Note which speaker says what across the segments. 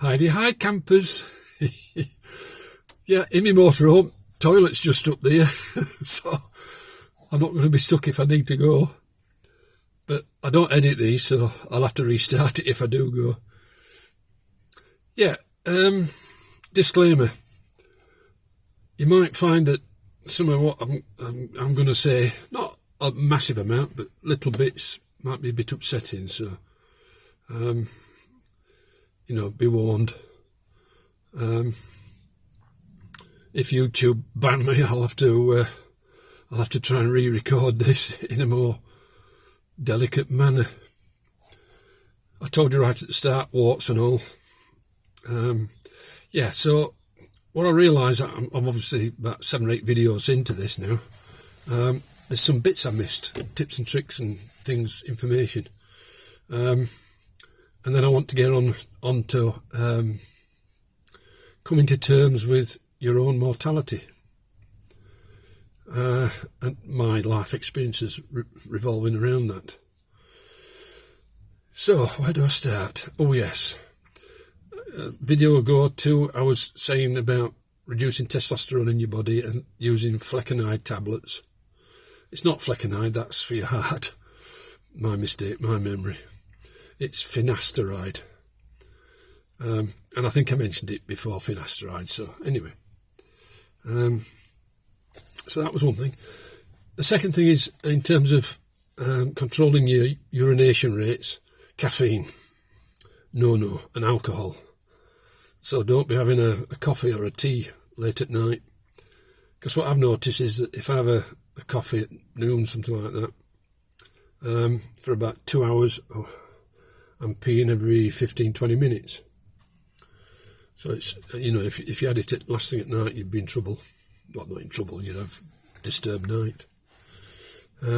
Speaker 1: Heidi, hi campers. Yeah, in my motorhome, toilet's just up there, so I'm not going to be stuck if I need to go. But I don't edit these, so I'll have to restart it if I do go. Yeah, disclaimer. You might find that some of what I'm going to say, not a massive amount, but little bits might be a bit upsetting, so be warned. If YouTube ban me, I'll have to try and re-record this in a more delicate manner. I told you right at the start, warts and all. Yeah, so what I realise, I'm obviously about 7 or 8 videos into this now. There's some bits I missed, tips and tricks and things, information. And then I want to get on to coming to terms with your own mortality. And my life experiences revolving around that. So, where do I start? Oh yes. A video ago or two, I was saying about reducing testosterone in your body and using flecainide tablets. It's not flecainide, that's for your heart. My mistake, my memory. It's finasteride. And I think I mentioned it before, finasteride, so anyway. So that was one thing. The second thing is, in terms of controlling your urination rates, caffeine, no, and alcohol. So don't be having a coffee or a tea late at night. Because what I've noticed is that if I have a coffee at noon, something like that, for about 2 hours, I'm peeing every 15-20 minutes. So it's, if you had it last thing at night, you'd be in trouble. Well, not in trouble, you'd have a disturbed night.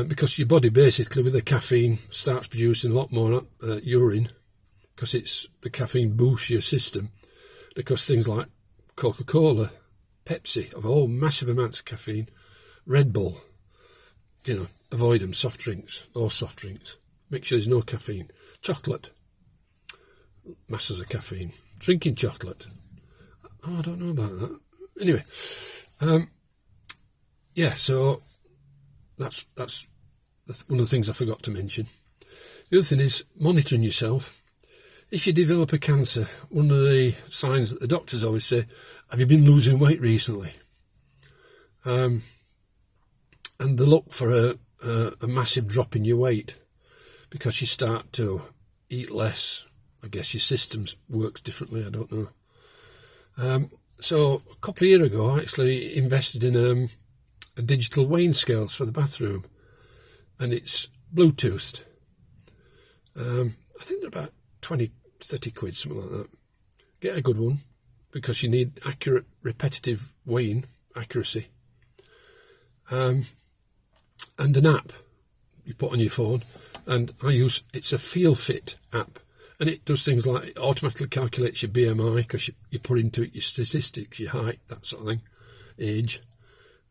Speaker 1: Because your body basically, with the caffeine, starts producing a lot more urine, because the caffeine boosts your system. Because things like Coca-Cola, Pepsi, have all massive amounts of caffeine. Red Bull, avoid them, soft drinks. Make sure there's no caffeine. Chocolate, masses of caffeine. Drinking chocolate, I don't know about that. Anyway, yeah, so that's one of the things I forgot to mention. The other thing is monitoring yourself. If you develop a cancer, one of the signs that the doctors always say, have you been losing weight recently? And they look for a massive drop in your weight because you start to eat less. I guess your system works differently, I don't know. So a couple of years ago, I actually invested in a digital weighing scales for the bathroom, and it's Bluetoothed. I think they're about 20, 30 quid, something like that. Get a good one, because you need accurate, repetitive weighing, accuracy. And an app you put on your phone, and it's a FeelFit app. And it does things like it automatically calculates your BMI, because you put into it your statistics, your height, that sort of thing, age.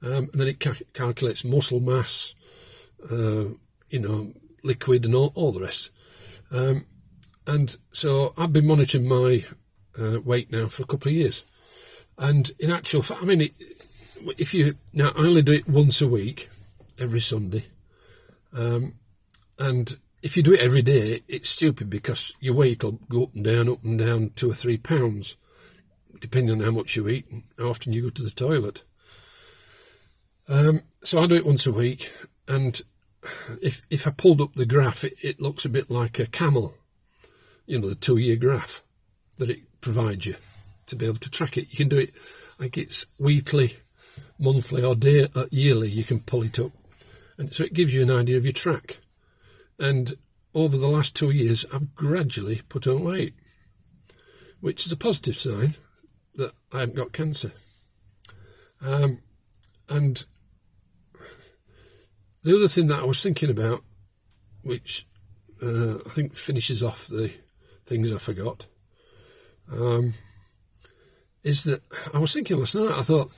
Speaker 1: And then it calculates muscle mass, liquid and all the rest. And so I've been monitoring my weight now for a couple of years. And in actual fact, I only do it once a week, every Sunday. And if you do it every day, it's stupid, because your weight will go up and down 2 or 3 pounds, depending on how much you eat and how often you go to the toilet. So I do it once a week, and if I pulled up the graph, it looks a bit like a camel, the 2-year graph that it provides you to be able to track it. You can do it, I think it's weekly, monthly or yearly, you can pull it up. And so it gives you an idea of your track. And over the last 2 years, I've gradually put on weight, which is a positive sign that I haven't got cancer. And the other thing that I was thinking about, which I think finishes off the things I forgot, is that I was thinking last night, I thought,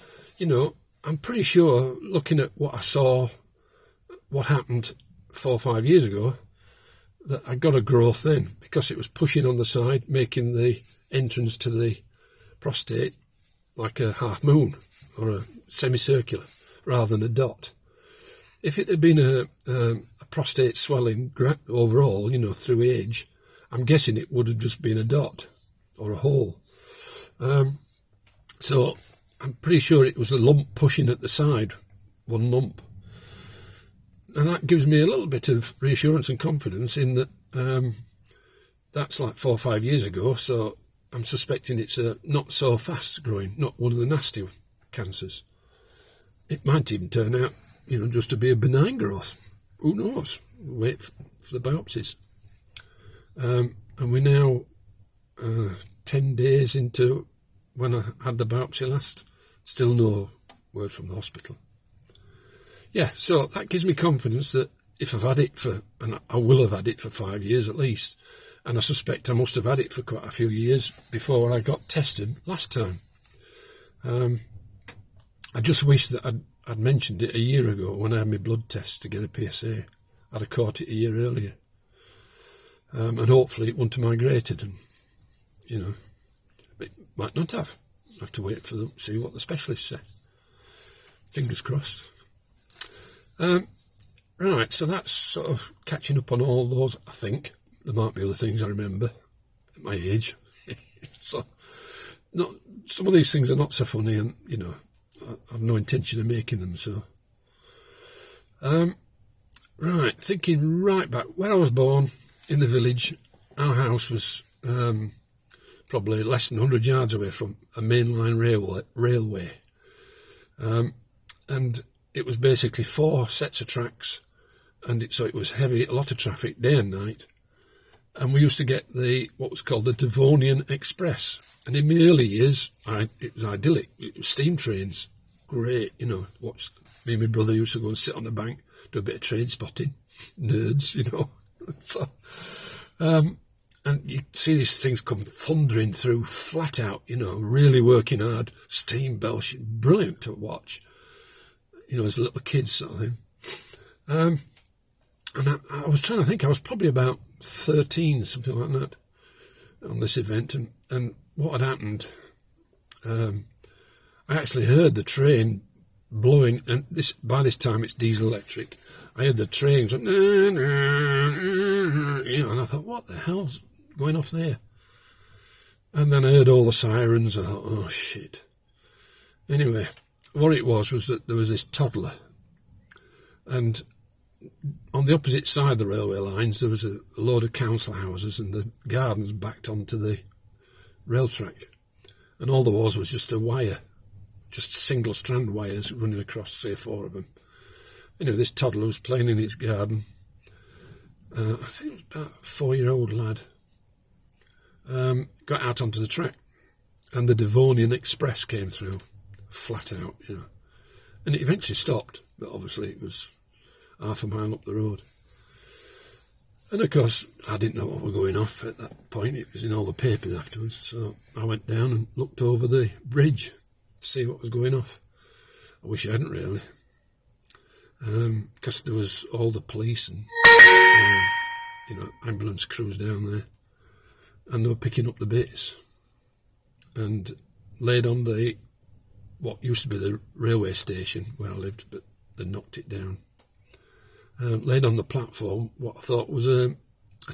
Speaker 1: I'm pretty sure, looking at what I saw, what happened 4 or 5 years ago, that I got a growth then, because it was pushing on the side, making the entrance to the prostate like a half moon or a semicircular rather than a dot. If it had been a prostate swelling overall, you know, through age, I'm guessing it would have just been a dot or a hole. So I'm pretty sure it was a lump pushing at the side, one lump. And that gives me a little bit of reassurance and confidence in that that's like 4 or 5 years ago, so I'm suspecting it's a not so fast growing, not one of the nasty cancers. It might even turn out, you know, just to be a benign growth. Who knows? Wait for the biopsies. And we're now 10 days into when I had the biopsy last. Still no word from the hospital. Yeah, so that gives me confidence that if I've had it for, and I will have had it for 5 years at least, and I suspect I must have had it for quite a few years before I got tested last time. I just wish that I'd mentioned it a year ago when I had my blood test to get a PSA. I'd have caught it a year earlier. And hopefully it wouldn't have migrated, and, you know, it might not have. I have to wait for them, see what the specialists say. Fingers crossed. Right, so that's sort of catching up on all those, I think. There might be other things I remember at my age. So, some of these things are not so funny, and, you know, I have no intention of making them, so. Right, thinking right back, where I was born, in the village, our house was probably less than 100 yards away from a mainline railway. And it was basically 4 sets of tracks, and so it was heavy, a lot of traffic, day and night. And we used to get what was called the Devonian Express. And in my early years, it was idyllic. It was steam trains, great, you know. Me and my brother used to go and sit on the bank, do a bit of train spotting, nerds, you know. So, and you see these things come thundering through, flat out, you know, really working hard, steam belching, brilliant to watch. You know, as little kids sort of thing. And I was trying to think, I was probably about 13, something like that, on this event. And what had happened, I actually heard the train blowing, and by this time it's diesel electric. I heard the train, you know, and I thought, what the hell's going off there? And then I heard all the sirens, and I thought, oh shit. Anyway, what it was that there was this toddler, and on the opposite side of the railway lines there was a load of council houses, and the gardens backed onto the rail track, and all there was just a wire, just single strand wires running across 3 or 4 of them. Anyway, this toddler was playing in his garden. I think it was about a 4-year-old lad. Got out onto the track, and the Devonian Express came through, flat out, you know. And it eventually stopped, but obviously it was half a mile up the road. And of course, I didn't know what was going off at that point. It was in all the papers afterwards. So I went down and looked over the bridge to see what was going off. I wish I hadn't really. Because there was all the police and, you know, ambulance crews down there. And they were picking up the bits. And laid on what used to be the railway station where I lived, but they knocked it down. Laid on the platform what I thought was a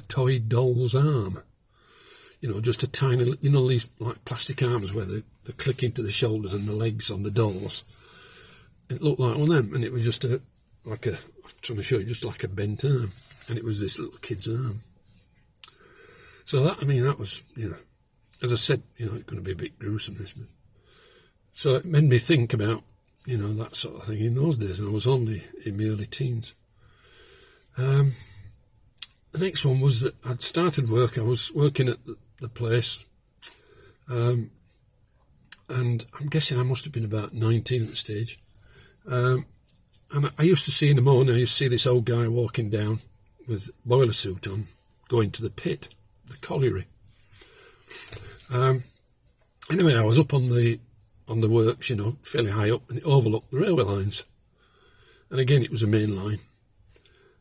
Speaker 1: toy doll's arm. You know, just a tiny, you know, these like plastic arms where they click into the shoulders and the legs on the dolls. It looked like one of them, and it was just I'm trying to show you, just like a bent arm. And it was this little kid's arm. So that was, you know, as I said, you know, it's going to be a bit gruesome, this. So it made me think about, you know, that sort of thing in those days, and I was only in my early teens. The next one was that I'd started work. I was working at the place, and I'm guessing I must have been about 19 at the stage. And I used to see in the morning, I used to see this old guy walking down with boiler suit on, going to the pit, the colliery. Anyway, I was up on the works, you know, fairly high up, and it overlooked the railway lines. And again, it was a main line.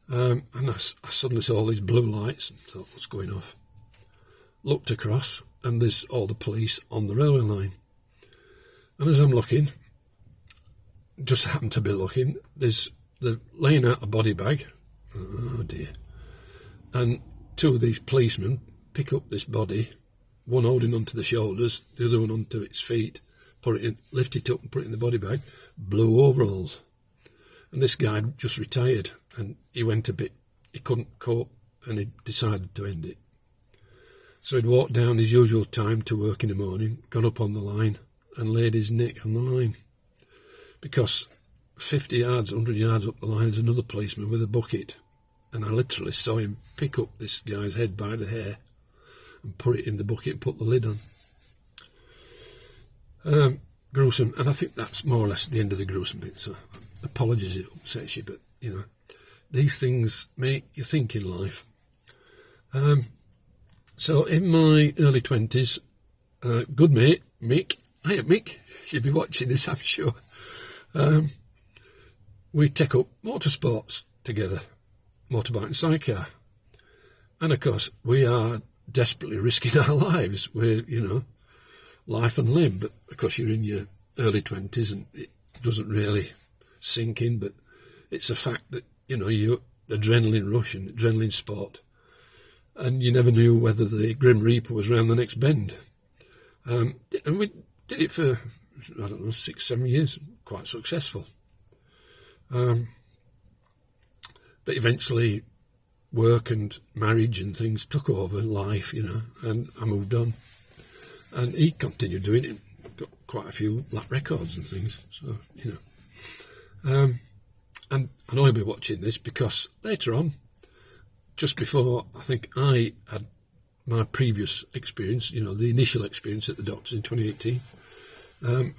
Speaker 1: And I suddenly saw all these blue lights and thought, what's going off? Looked across, and there's all the police on the railway line. And as I'm looking, just happened to be looking, they're laying out a body bag. Oh dear. And two of these policemen pick up this body, one holding onto the shoulders, the other one onto its feet, lift it up and put it in the body bag, blue overalls. And this guy just retired, and he couldn't cope, and he decided to end it. So he'd walked down his usual time to work in the morning, got up on the line and laid his neck on the line. Because 50 yards, 100 yards up the line is another policeman with a bucket, and I literally saw him pick up this guy's head by the hair and put it in the bucket and put the lid on. Gruesome, and I think that's more or less the end of the gruesome bit, so apologies if it upsets you, but these things make you think in life. So in my early 20s, good mate, Mick, hiya Mick, you'll be watching this I'm sure, we take up motorsports together, motorbike and sidecar. And of course we are desperately risking our lives. We're, life and limb, but of course you're in your early 20s and it doesn't really sink in, but it's a fact that, you adrenaline rush and adrenaline sport. And you never knew whether the Grim Reaper was round the next bend. And we did it for, 6-7 years, quite successful. But eventually work and marriage and things took over life, and I moved on. And he continued doing it, got quite a few lap records and things, so, And I know he'll be watching this because later on, just before I think I had my previous experience, the initial experience at the doctor's in 2018,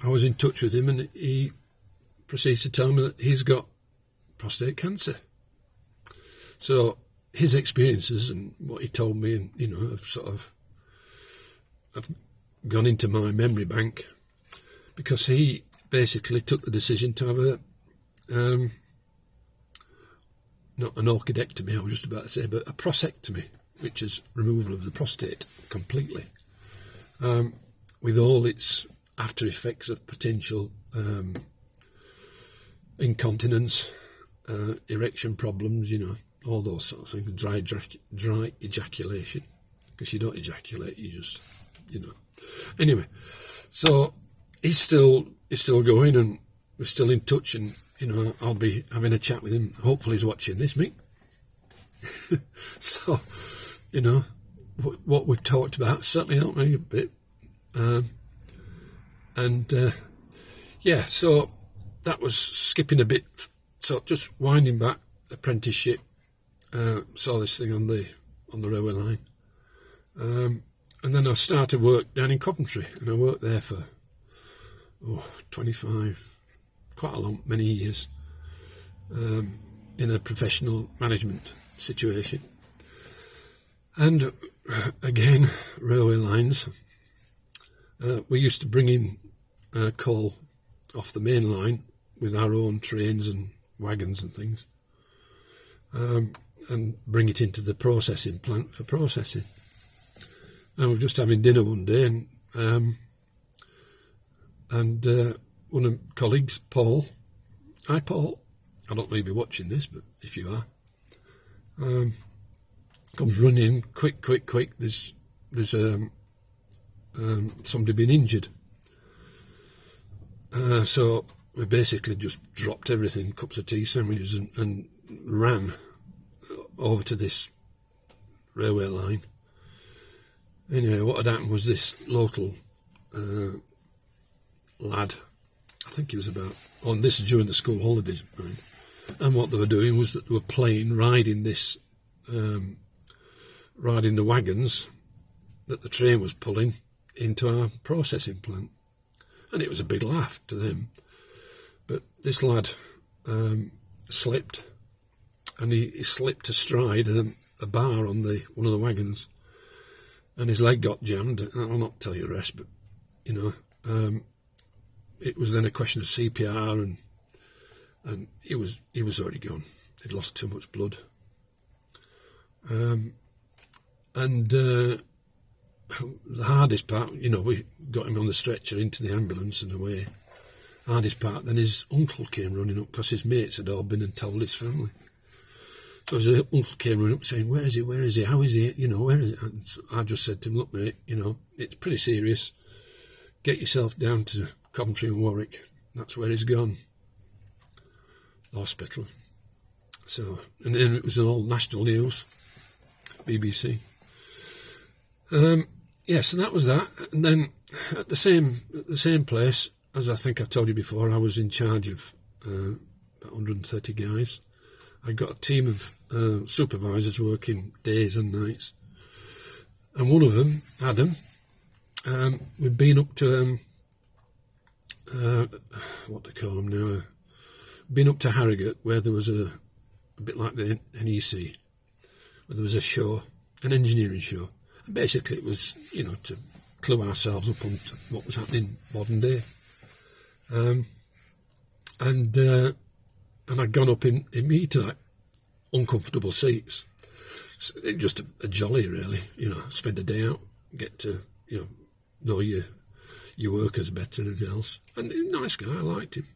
Speaker 1: I was in touch with him and he proceeds to tell me that he's got prostate cancer. So his experiences and what he told me and, have gone into my memory bank because he basically took the decision to have not an orchidectomy, I was just about to say, but a prostatectomy, which is removal of the prostate completely, with all its after effects of potential incontinence, erection problems, all those sorts of things, dry ejaculation, because you don't ejaculate, you just, Anyway, so he's still going, and we're still in touch, and I'll be having a chat with him. Hopefully he's watching this, Mick. So, what we've talked about certainly helped me a bit. So that was skipping a bit. So just winding back, apprenticeship. Saw this thing on the railway line. And then I started work down in Coventry, and I worked there for 25, many years, in a professional management situation. And again, railway lines. We used to bring in coal off the main line with our own trains and wagons and things, and bring it into the processing plant for processing. And we were just having dinner one day, and one of my colleagues, Paul, hi Paul, I don't know if you'll be watching this, but if you are, comes running, quick, there's somebody been injured. So we basically just dropped everything, cups of tea, sandwiches, and ran over to this railway line. Anyway, what had happened was this local lad, I think he was about, this is during the school holidays, right? And what they were doing was that they were riding the wagons that the train was pulling into our processing plant. And it was a big laugh to them. But this lad slipped, and he slipped astride a bar on one of the wagons, and his leg got jammed. I'll not tell you the rest, but, it was then a question of CPR, and he was already gone. He'd lost too much blood. And the hardest part, we got him on the stretcher into the ambulance and away. Hardest part, then his uncle came running up because his mates had all been and told his family. So his uncle came running up saying, where is he, how is he, where is he? And so I just said to him, look mate, it's pretty serious. Get yourself down to Coventry and Warwick. That's where he's gone. The hospital. So, and then it was all national news, BBC. So that was that. And then at the same place, as I think I told you before, I was in charge of 130 guys. I got a team of supervisors working days and nights. And one of them, Adam, we'd been up to, what they call them now, been up to Harrogate, where there was a bit like the NEC, where there was a show, an engineering show. And basically it was, to clue ourselves up on what was happening modern day. And I'd gone up in E-type, uncomfortable seats. So just a jolly, really, spend a day out, get to, know your workers better than anything else. And nice guy, I liked him.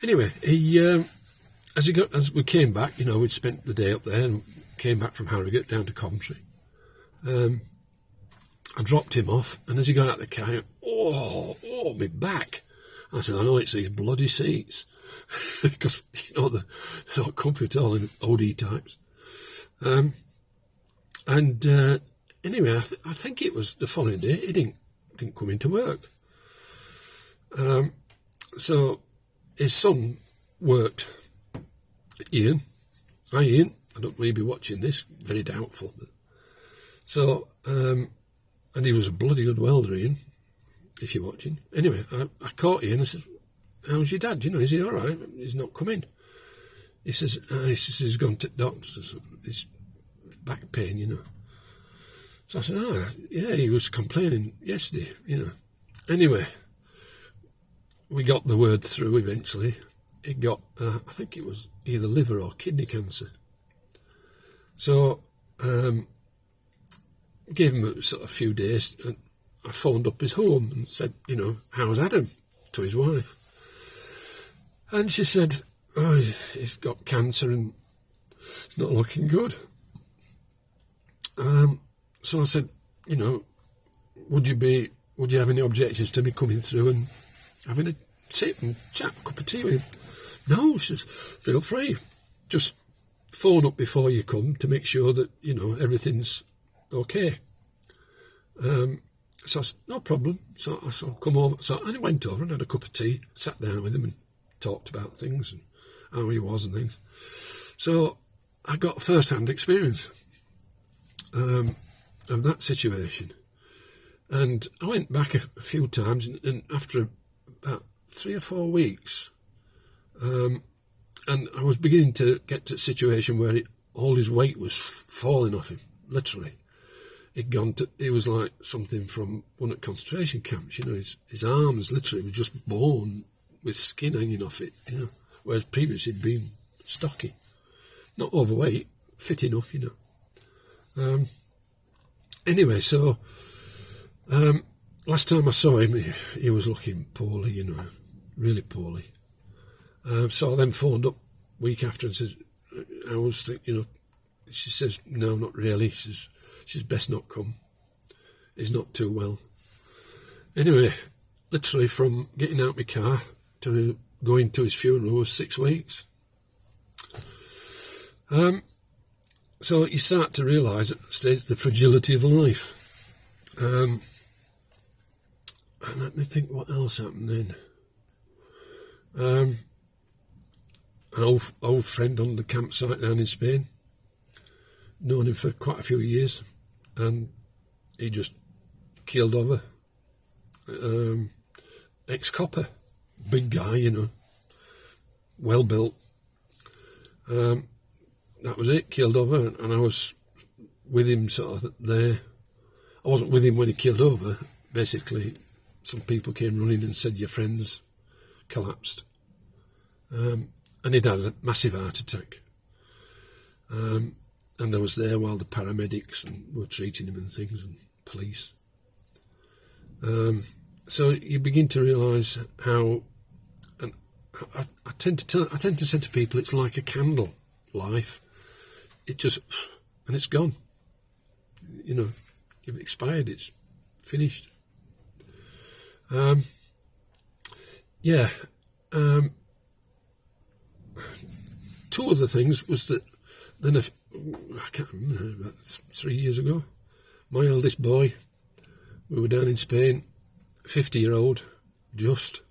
Speaker 1: Anyway, as we came back, we'd spent the day up there and came back from Harrogate down to Coventry. I dropped him off, and as he got out of the car, he went, oh, my back. I said, I know it's these bloody seats, because, they're not comfy at all in OD types. Anyway, I think it was the following day, he didn't come into work. So his son worked, Ian. Hi Ian, I don't know if you'll be watching this, very doubtful. So, and he was a bloody good welder, Ian, if you're watching. Anyway, I caught Ian and I said, how's your dad? Is he all right? He's not coming. He says he's gone to the doctors. His back pain, So I said, yeah, he was complaining yesterday, Anyway, we got the word through eventually. He got, I think it was either liver or kidney cancer. So, gave him a few days, and I phoned up his home and said, how's Adam, to his wife. And she said, he's got cancer and it's not looking good. So I said, would you have any objections to me coming through and having a sit and chat, a cup of tea with him? No, she says, feel free. Just phone up before you come to make sure that, everything's okay. So I said, no problem. So I said, come over. So I went over and had a cup of tea, sat down with him and talked about things and how he was and things. So I got first-hand experience of that situation. And I went back a few times, and after about 3 or 4 weeks, and I was beginning to get to a situation where all his weight was falling off him, literally. It was like something from one of the concentration camps, his arms literally were just bone with skin hanging off it, whereas previously he'd been stocky. Not overweight, fit enough, Anyway, so last time I saw him, he was looking poorly, really poorly. So I then phoned up a week after and says, I was thinking, she says, no, not really. She's best not come. He's not too well. Anyway, literally from getting out my car to going to his funeral was 6 weeks. So you start to realise at that stage the fragility of life. And let me think what else happened then. An old friend on the campsite down in Spain. Known him for quite a few years, and he just keeled over. Ex-copper, big guy, well built. That was it, keeled over, and I was with him sort of there. I wasn't with him when he keeled over. Basically, some people came running and said, your friend's collapsed. And he'd had a massive heart attack. And I was there while the paramedics were treating him and things, and police. So you begin to realise how, and I tend to say to people, it's like a candle, life. It just, and it's gone. You've expired, it's finished. Two other things was that then I can't remember, about 3 years ago, my eldest boy, we were down in Spain, 50-year-old, just,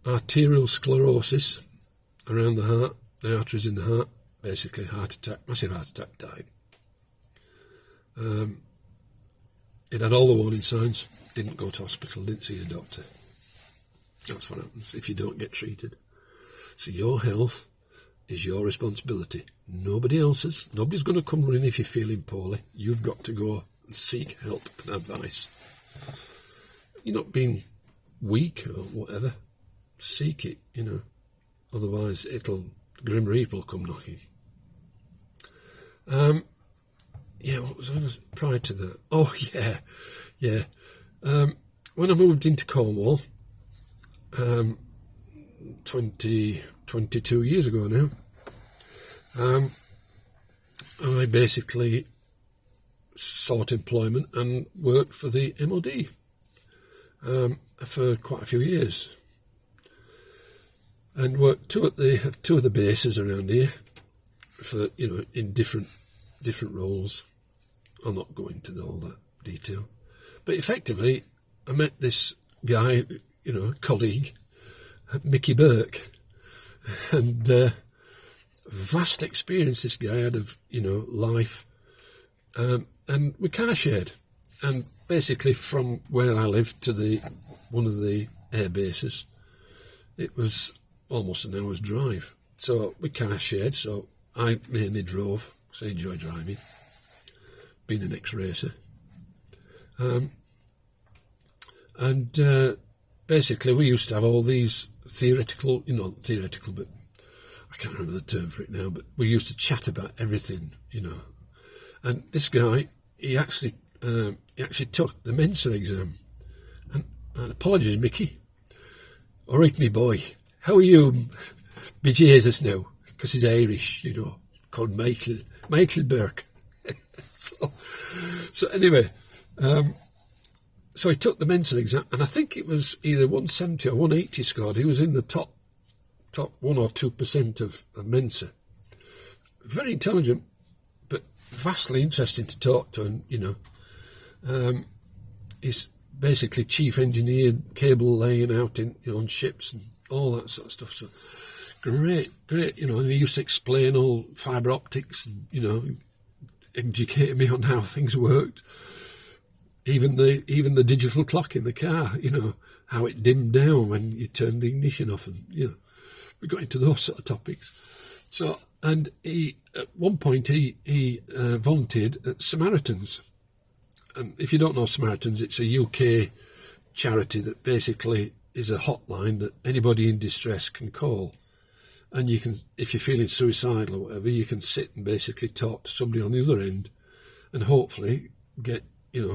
Speaker 1: arterial sclerosis around the heart, the arteries in the heart, basically heart attack, massive heart attack, died. It had all the warning signs, didn't go to hospital, didn't see a doctor. That's what happens if you don't get treated. So your health is your responsibility. Nobody else's. Nobody's going to come running if you're feeling poorly. You've got to go and seek help and advice. You're not being weak or whatever. Seek it, Otherwise, Grim Reaper will come knocking. What was I prior to that? Oh, yeah. When I moved into Cornwall, 22 years ago now, I basically sought employment and worked for the MOD for quite a few years, and worked two of the bases around here for in different roles. I'll not go into all that detail, but effectively I met this guy, colleague, Mickey Burke, and vast experience this guy had of life, and we kind of shared. And basically from where I lived to one of the air bases, it was almost an hour's drive, so we kind of shared. So I mainly drove, because I enjoy driving, being an ex-racer, and basically we used to have all these theoretical, but I can't remember the term for it now, but we used to chat about everything, and this guy, he actually took the Mensa exam, and apologies, Mickey, alright me boy, how are you, be Jesus now, because he's Irish, called Michael Burke. so anyway, so he took the Mensa exam, and I think it was either 170 or 180 scored. He was in the top 1 or 2% of Mensa. Very intelligent, but vastly interesting to talk to, and he's basically chief engineer, cable laying out on ships and all that sort of stuff. So great, and he used to explain all fibre optics and educate me on how things worked. Even the digital clock in the car, how it dimmed down when you turned the ignition off, and we got into those sort of topics. So, and he at one point he volunteered at Samaritans, and if you don't know Samaritans, it's a UK charity that basically is a hotline that anybody in distress can call, and you can, if you're feeling suicidal or whatever, you can sit and basically talk to somebody on the other end, and hopefully get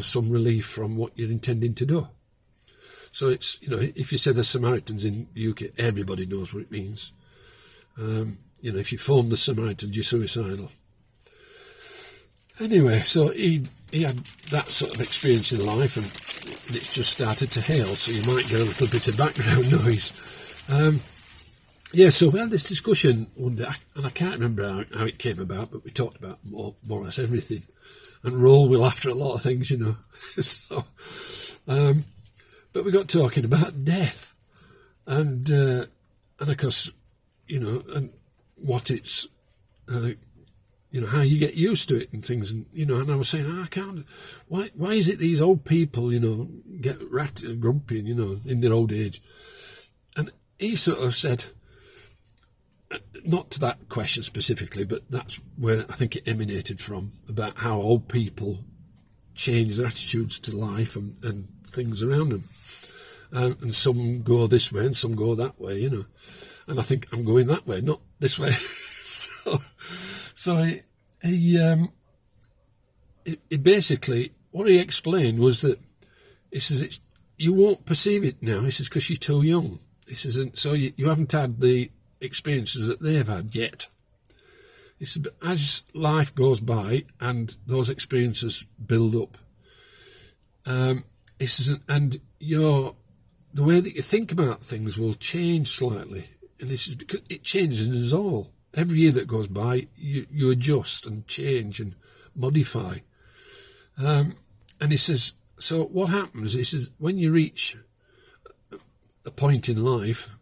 Speaker 1: some relief from what you're intending to do. So it's, if you say the Samaritans in the UK, everybody knows what it means. If you phone the Samaritans, you're suicidal. Anyway, so he had that sort of experience in life, and it's just started to hail, so you might get a little bit of background noise. So we had this discussion one day, and I can't remember how it came about, but we talked about more or less everything. And roll with laughter at a lot of things, So, but we got talking about death, and of course, and what it's, how you get used to it and things, and and I was saying, I can't. Why is it these old people, get ratty and grumpy, in their old age? And he sort of said, not to that question specifically, but that's where I think it emanated from, about how old people change their attitudes to life and things around them. And some go this way and some go that way, And I think I'm going that way. this way. so he basically, what he explained was that he says you won't perceive it now. He says because you're too young. He says, and so you haven't had the experiences that they've had yet. He said, but as life goes by and those experiences build up, he says, and the way that you think about things will change slightly. And this is because it changes us all. Every year that goes by, you adjust and change and modify. And he says, so what happens? He says, when you reach a point in life,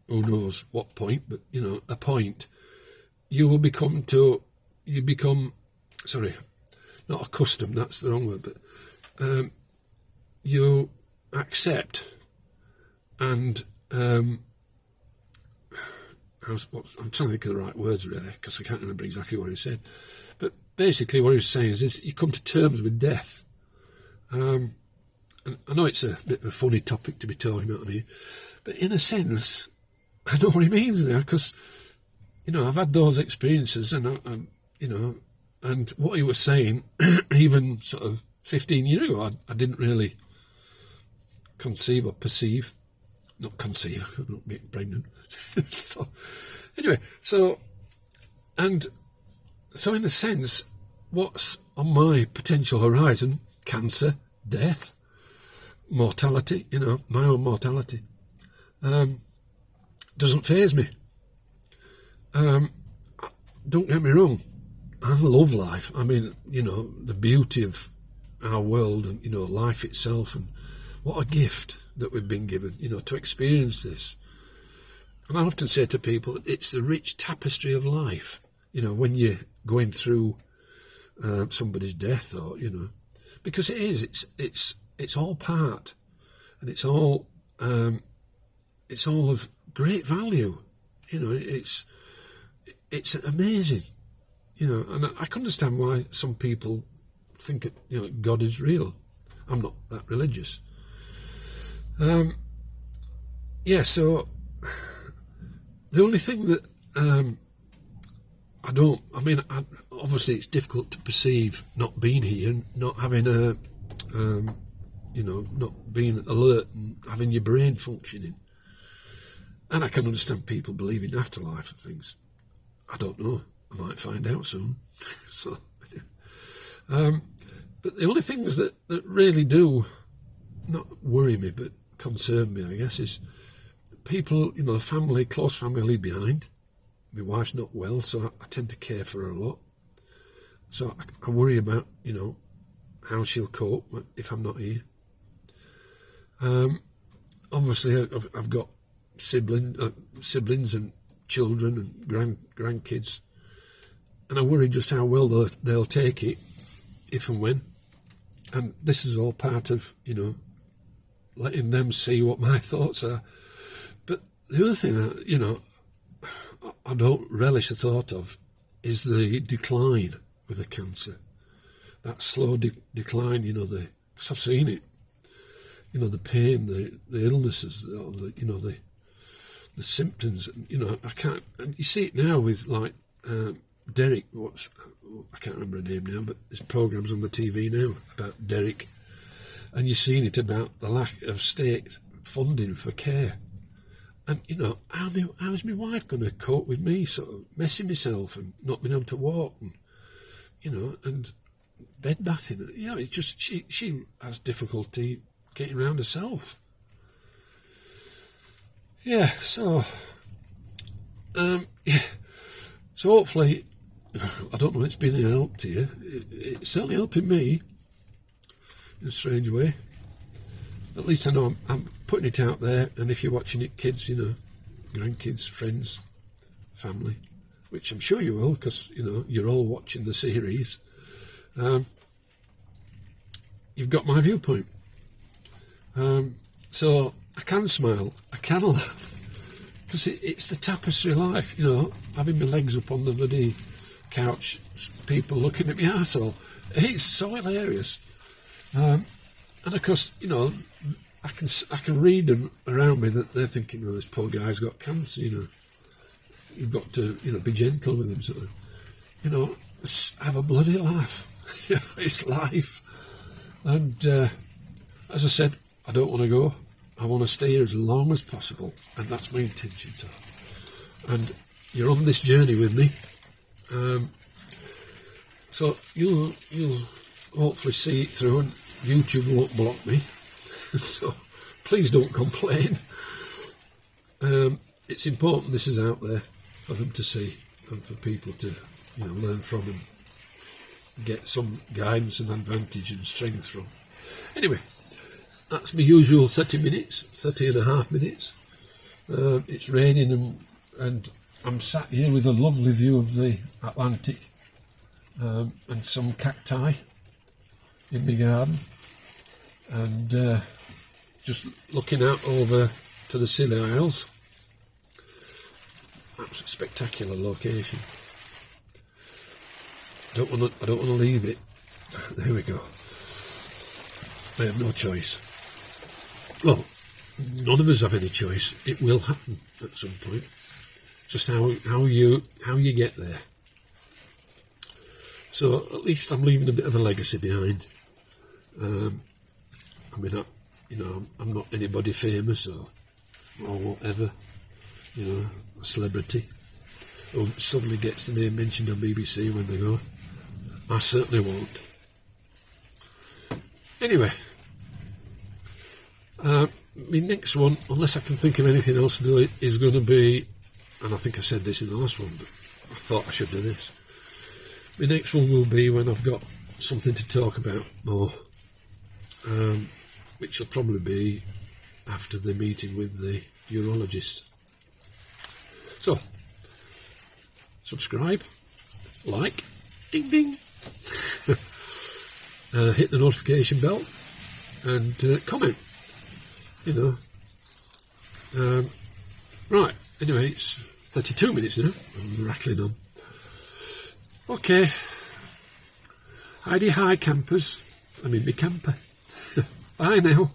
Speaker 1: who knows what point, but a point, you become, not accustomed, that's the wrong word, but you accept and I'm trying to think of the right words really, because I can't remember exactly what he said. But basically what he was saying is you come to terms with death. And I know it's a bit of a funny topic to be talking about here, but in a sense, I know what he means now, because, I've had those experiences and, and what he was saying, even sort of 15 years ago, I didn't really conceive or perceive. Not conceive, I'm not getting pregnant. So, anyway, in a sense, what's on my potential horizon, cancer, death, mortality, my own mortality, doesn't faze me. Don't get me wrong, I love life. I mean, the beauty of our world and, life itself, and what a gift that we've been given, to experience this. And I often say to people, it's the rich tapestry of life, when you're going through somebody's death, or, because it is, it's all part, and it's all of great value, it's amazing, and I can understand why some people think God is real. I'm not that religious. So the only thing that obviously it's difficult to perceive not being here and not having not being alert and having your brain functioning. And I can understand people believe in afterlife and things. I don't know. I might find out soon. But the only things that really do not worry me, but concern me, I guess, is people, the family, close family leave behind. My wife's not well, so I tend to care for her a lot. So I worry about, how she'll cope if I'm not here. Obviously, I've got siblings and children and grandkids, and I worry just how well they'll take it, if and when. And this is all part of, letting them see what my thoughts are. But the other thing, I don't relish the thought of is the decline with the cancer. That slow decline, because I've seen it. The pain, the illnesses, the symptoms. I can't. And you see it now with like Derek. I can't remember her name now, but there's programs on the TV now about Derek. And you're seeing it about the lack of state funding for care. And, how's my wife going to cope with me sort of messing myself and not being able to walk and, and bed bathing? It's just, she has difficulty getting around herself. So hopefully, I don't know if it's been a help to you. It's certainly helping me in a strange way. At least I know I'm putting it out there, and if you're watching it, kids, grandkids, friends, family, which I'm sure you will, because, you're all watching the series, you've got my viewpoint. So I can smile, I can laugh, because it's the tapestry of life, having my legs up on the bloody couch, people looking at my arsehole. It's so hilarious. And of course, I can read them around me that they're thinking, this poor guy's got cancer, you've got to, be gentle with him, sort of. Have a bloody laugh. It's life. And as I said, I don't want to go. I want to stay here as long as possible, and that's my intention, Tom. And you're on this journey with me, so you'll hopefully see it through, and YouTube won't block me. So please don't complain. It's important this is out there for them to see and for people to learn from and get some guidance and advantage and strength from. Anyway, that's my usual 30 and a half minutes. It's raining and I'm sat here with a lovely view of the Atlantic and some cacti in my garden, and just looking out over to the Scilly Isles. That's a spectacular location. I don't want to leave it. There we go. I have no choice. Well, none of us have any choice. It will happen at some point. Just how you get there. So at least I'm leaving a bit of a legacy behind. I'm not anybody famous or whatever. A celebrity who suddenly gets the name mentioned on BBC when they go. I certainly won't. Anyway, my next one, unless I can think of anything else to do, is going to be, and I think I said this in the last one, but I thought I should do this. My next one will be when I've got something to talk about more, which will probably be after the meeting with the urologist. So, subscribe, like, ding ding, hit the notification bell, and comment. Right, anyway, it's 32 minutes now. I'm rattling on. Okay. Heidi hi campers. I'm in my camper. Bye now.